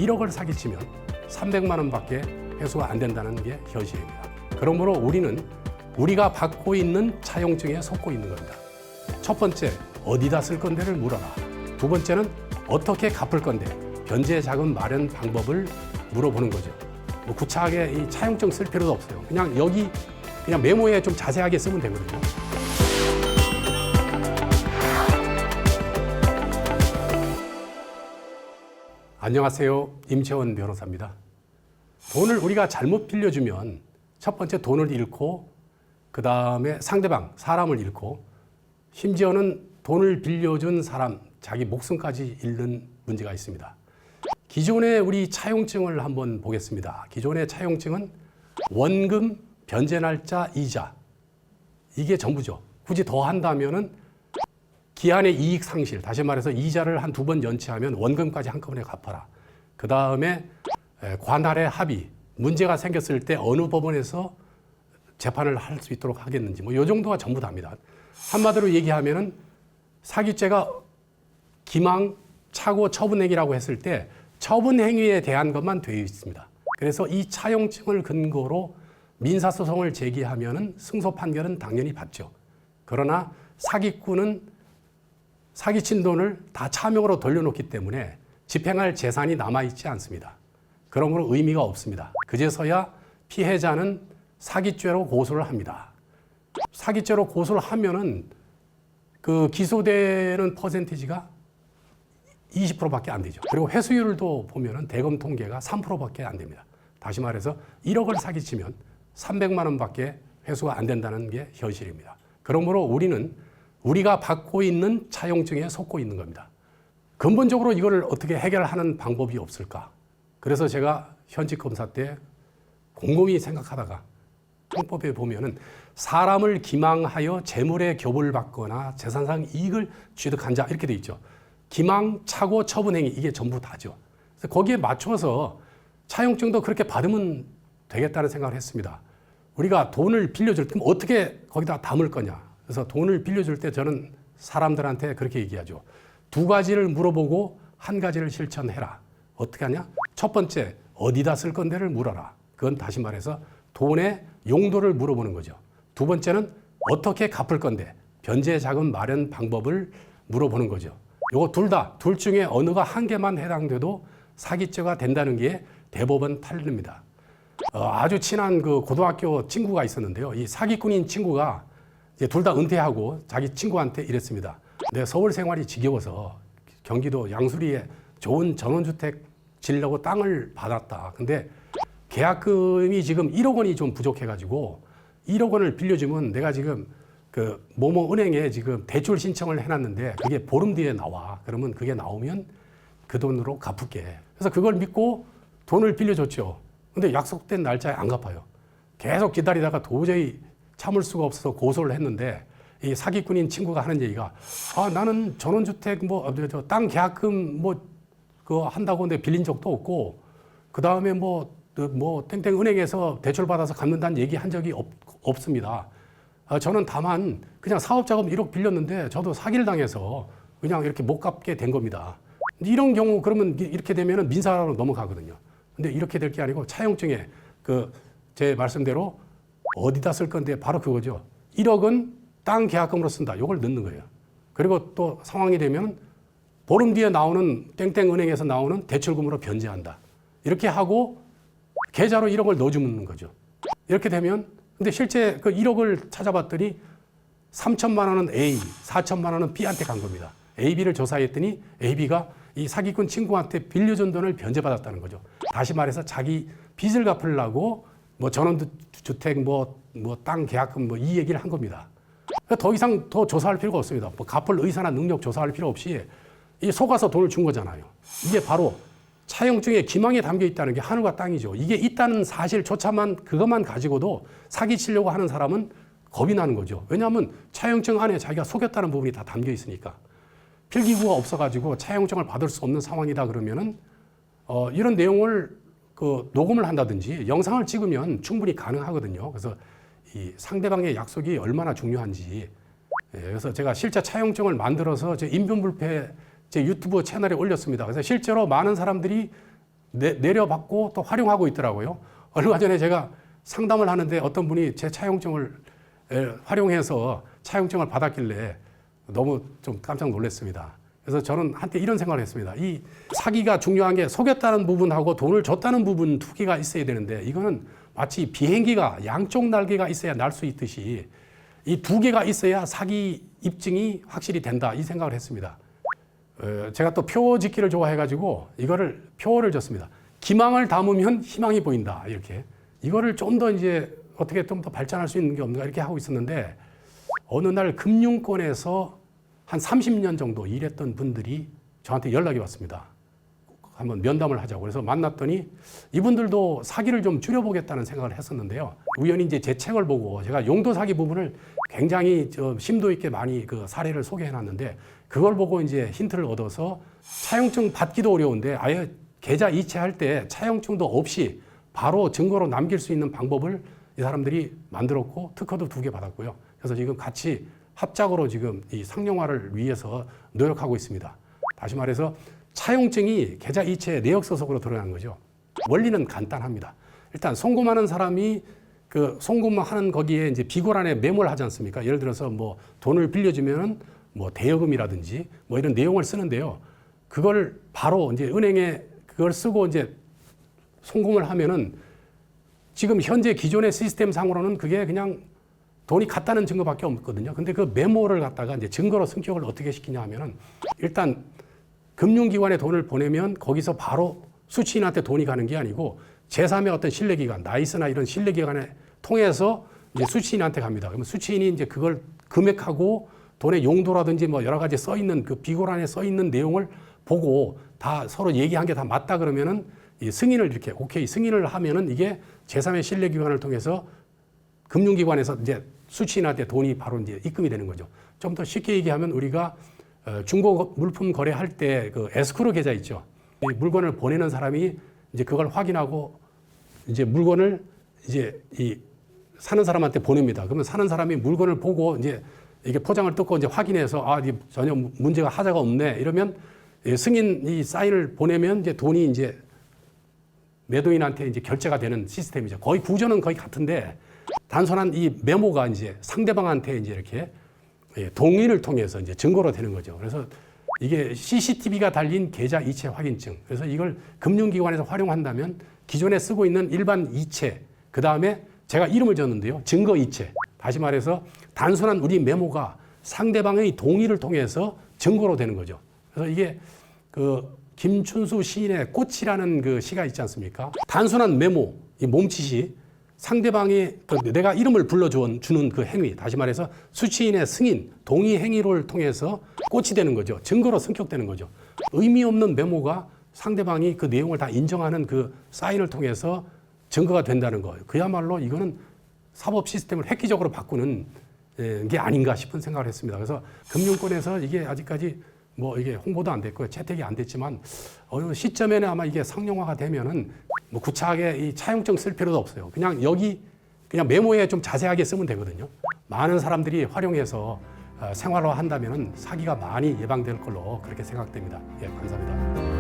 1억을 사기치면 300만 원밖에 회수가 안 된다는 게 현실입니다. 그러므로 우리는 우리가 받고 있는 차용증에 속고 있는 겁니다. 첫 번째, 어디다 쓸 건데를 물어라. 두 번째는 어떻게 갚을 건데, 변제 자금 마련 방법을 물어보는 거죠. 뭐 구차하게 이 차용증 쓸 필요도 없어요. 그냥 여기 그냥 메모에 좀 자세하게 쓰면 되거든요. 안녕하세요. 임채원 변호사입니다. 돈을 우리가 잘못 빌려주면 첫 번째 돈을 잃고 그 다음에 상대방, 사람을 잃고 심지어는 돈을 빌려준 사람, 자기 목숨까지 잃는 문제가 있습니다. 기존의 우리 차용증을 한번 보겠습니다. 기존의 차용증은 원금, 변제 날짜, 이자 이게 전부죠. 굳이 더 한다면은 기한의 이익 상실, 다시 말해서 이자를 한 2번 연체하면 원금까지 한꺼번에 갚아라. 그 다음에 관할의 합의, 문제가 생겼을 때 어느 법원에서 재판을 할 수 있도록 하겠는지 뭐 이 정도가 전부 다입니다. 한마디로 얘기하면은 사기죄가 기망, 착오, 처분행위라고 했을 때 처분행위에 대한 것만 되어 있습니다. 그래서 이 차용증을 근거로 민사소송을 제기하면은 승소 판결은 당연히 받죠. 그러나 사기꾼은 사기친 돈을 다 차명으로 돌려놓기 때문에 집행할 재산이 남아있지 않습니다. 그러므로 의미가 없습니다. 그제서야 피해자는 사기죄로 고소를 합니다. 사기죄로 고소를 하면은 그 기소되는 퍼센티지가 20%밖에 안 되죠. 그리고 회수율도 보면은 대검 통계가 3%밖에 안 됩니다. 다시 말해서 1억을 사기치면 300만 원밖에 회수가 안 된다는 게 현실입니다. 그러므로 우리는 우리가 받고 있는 차용증에 속고 있는 겁니다. 근본적으로 이걸 어떻게 해결하는 방법이 없을까? 그래서 제가 현직 검사 때 곰곰이 생각하다가 형법에 보면은 사람을 기망하여 재물의 교부를 받거나 재산상 이익을 취득한 자 이렇게 돼 있죠. 기망, 착오, 처분행위 이게 전부 다죠. 그래서 거기에 맞춰서 차용증도 그렇게 받으면 되겠다는 생각을 했습니다. 우리가 돈을 빌려줄 때 어떻게 거기다 담을 거냐. 그래서 돈을 빌려줄 때 저는 사람들한테 그렇게 얘기하죠. 2가지를 물어보고 1가지를 실천해라. 어떻게 하냐? 첫 번째, 어디다 쓸 건데를 물어라. 그건 다시 말해서 돈의 용도를 물어보는 거죠. 두 번째는 어떻게 갚을 건데, 변제 자금 마련 방법을 물어보는 거죠. 요거 둘 중에 어느가 한 개만 해당돼도 사기죄가 된다는 게 대법원 판례입니다. 아주 친한 그 고등학교 친구가 있었는데요. 이 사기꾼인 친구가 이제 둘 다 은퇴하고 자기 친구한테 이랬습니다. 내가 서울 생활이 지겨워서 경기도 양수리에 좋은 전원주택 지으려고 땅을 받았다. 근데 계약금이 지금 1억 원이 좀 부족해가지고 1억 원을 빌려주면 내가 지금 그某某은행에 지금 대출 신청을 해놨는데 그게 보름 뒤에 나와. 그러면 그게 나오면 그 돈으로 갚을게. 그래서 그걸 믿고 돈을 빌려줬죠. 근데 약속된 날짜에 안 갚아요. 계속 기다리다가 도저히 참을 수가 없어서 고소를 했는데 이 사기꾼인 친구가 하는 얘기가 나는 전원주택 땅 계약금 그거 한다고 근데 빌린 적도 없고 그 다음에 땡땡 은행에서 대출 받아서 갚는다는 얘기 한 적이 없습니다. 저는 다만 그냥 사업자금 1억 빌렸는데 저도 사기를 당해서 그냥 이렇게 못 갚게 된 겁니다. 이런 경우 그러면 이렇게 되면은 민사로 넘어가거든요. 근데 이렇게 될 게 아니고 차용증에 제 말씀대로 어디다 쓸 건데 바로 그거죠. 1억은 땅 계약금으로 쓴다. 이걸 넣는 거예요. 그리고 또 상황이 되면 보름 뒤에 나오는 땡땡 은행에서 나오는 대출금으로 변제한다. 이렇게 하고 계좌로 1억을 넣어주는 거죠. 이렇게 되면 근데 실제 그 1억을 찾아봤더니 3천만 원은 A, 4천만 원은 B한테 간 겁니다. A, B를 조사했더니 A, B가 이 사기꾼 친구한테 빌려준 돈을 변제받았다는 거죠. 다시 말해서 자기 빚을 갚으려고 전원주택 땅 계약금 이 얘기를 한 겁니다. 더 이상 더 조사할 필요가 없습니다. 갚을 의사나 능력 조사할 필요 없이 이 속아서 돈을 준 거잖아요. 이게 바로 차용증에 기망에 담겨 있다는 게 하늘과 땅이죠. 이게 있다는 사실조차만 그것만 가지고도 사기치려고 하는 사람은 겁이 나는 거죠. 왜냐하면 차용증 안에 자기가 속였다는 부분이 다 담겨 있으니까. 필기구가 없어가지고 차용증을 받을 수 없는 상황이다 그러면은 이런 내용을 녹음을 한다든지 영상을 찍으면 충분히 가능하거든요. 그래서 이 상대방의 약속이 얼마나 중요한지. 그래서 제가 실제 차용증을 만들어서 제 인변불패 제 유튜브 채널에 올렸습니다. 그래서 실제로 많은 사람들이 내려받고 또 활용하고 있더라고요. 얼마 전에 제가 상담을 하는데 어떤 분이 제 차용증을 활용해서 차용증을 받았길래 너무 좀 깜짝 놀랐습니다. 그래서 저는 한때 이런 생각을 했습니다. 이 사기가 중요한 게 속였다는 부분하고 돈을 줬다는 부분 두 개가 있어야 되는데 이거는 마치 비행기가 양쪽 날개가 있어야 날 수 있듯이 이 두 개가 있어야 사기 입증이 확실히 된다 이 생각을 했습니다. 제가 또 표 짓기를 좋아해가지고 이거를 표를 줬습니다. 기망을 담으면 희망이 보인다 이렇게 이거를 좀 더 이제 어떻게 좀 더 발전할 수 있는 게 없는가 이렇게 하고 있었는데 어느 날 금융권에서 한 30년 정도 일했던 분들이 저한테 연락이 왔습니다. 한번 면담을 하자고. 그래서 만났더니 이분들도 사기를 좀 줄여보겠다는 생각을 했었는데요. 우연히 이제 제 책을 보고 제가 용도 사기 부분을 굉장히 심도 있게 많이 그 사례를 소개해 놨는데 그걸 보고 이제 힌트를 얻어서 차용증 받기도 어려운데 아예 계좌 이체할 때 차용증도 없이 바로 증거로 남길 수 있는 방법을 이 사람들이 만들었고 특허도 2개 받았고요. 그래서 지금 같이 합작으로 지금 이 상용화를 위해서 노력하고 있습니다. 다시 말해서 차용증이 계좌 이체 내역 소속으로 들어간 거죠. 원리는 간단합니다. 일단 송금하는 사람이 그 송금하는 거기에 이제 비고란에 메모를 하지 않습니까? 예를 들어서 뭐 돈을 빌려주면은 뭐 대여금이라든지 뭐 이런 내용을 쓰는데요. 그걸 바로 이제 은행에 그걸 쓰고 이제 송금을 하면은 지금 현재 기존의 시스템 상으로는 그게 그냥 돈이 갔다는 증거밖에 없거든요. 근데 그 메모를 갖다가 이제 증거로 승격을 어떻게 시키냐 하면은 일단 금융기관에 돈을 보내면 거기서 바로 수취인한테 돈이 가는 게 아니고 제3의 어떤 신뢰기관, 나이스나 이런 신뢰기관에 통해서 이제 수취인한테 갑니다. 그러면 수취인이 이제 그걸 금액하고 돈의 용도라든지 뭐 여러 가지 써 있는 그 비고란에 써 있는 내용을 보고 다 서로 얘기한 게 다 맞다 그러면은 이 승인을 이렇게 오케이 승인을 하면은 이게 제3의 신뢰기관을 통해서 금융기관에서 이제 수취인한테 돈이 바로 이제 입금이 되는 거죠. 좀 더 쉽게 얘기하면 우리가 중고 물품 거래할 때 그 에스크로 계좌 있죠. 이 물건을 보내는 사람이 이제 그걸 확인하고 이제 물건을 이제 이 사는 사람한테 보냅니다. 그러면 사는 사람이 물건을 보고 이제 이게 포장을 뜯고 이제 확인해서 아, 이게 전혀 문제가 하자가 없네 이러면 승인 이 사인을 보내면 이제 돈이 이제 매도인한테 이제 결제가 되는 시스템이죠. 거의 구조는 거의 같은데 단순한 이 메모가 이제 상대방한테 이제 이렇게 동의를 통해서 이제 증거로 되는 거죠. 그래서 이게 CCTV가 달린 계좌 이체 확인증. 그래서 이걸 금융기관에서 활용한다면 기존에 쓰고 있는 일반 이체, 그 다음에 제가 이름을 줬는데요. 증거 이체. 다시 말해서 단순한 우리 메모가 상대방의 동의를 통해서 증거로 되는 거죠. 그래서 이게 그 김춘수 시인의 꽃이라는 그 시가 있지 않습니까? 단순한 메모, 이 몸짓이 상대방이 내가 이름을 불러주는 그 행위, 다시 말해서 수취인의 승인, 동의 행위를 통해서 꽃이 되는 거죠. 증거로 승격되는 거죠. 의미 없는 메모가 상대방이 그 내용을 다 인정하는 그 사인을 통해서 증거가 된다는 거예요. 그야말로 이거는 사법 시스템을 획기적으로 바꾸는 게 아닌가 싶은 생각을 했습니다. 그래서 금융권에서 이게 아직까지 뭐 이게 홍보도 안 됐고요. 채택이 안 됐지만 어느 시점에는 아마 이게 상용화가 되면은 뭐 구차하게 이 차용증 쓸 필요도 없어요. 그냥 여기 그냥 메모에 좀 자세하게 쓰면 되거든요. 많은 사람들이 활용해서 생활화 한다면은 사기가 많이 예방될 걸로 그렇게 생각됩니다. 예, 감사합니다.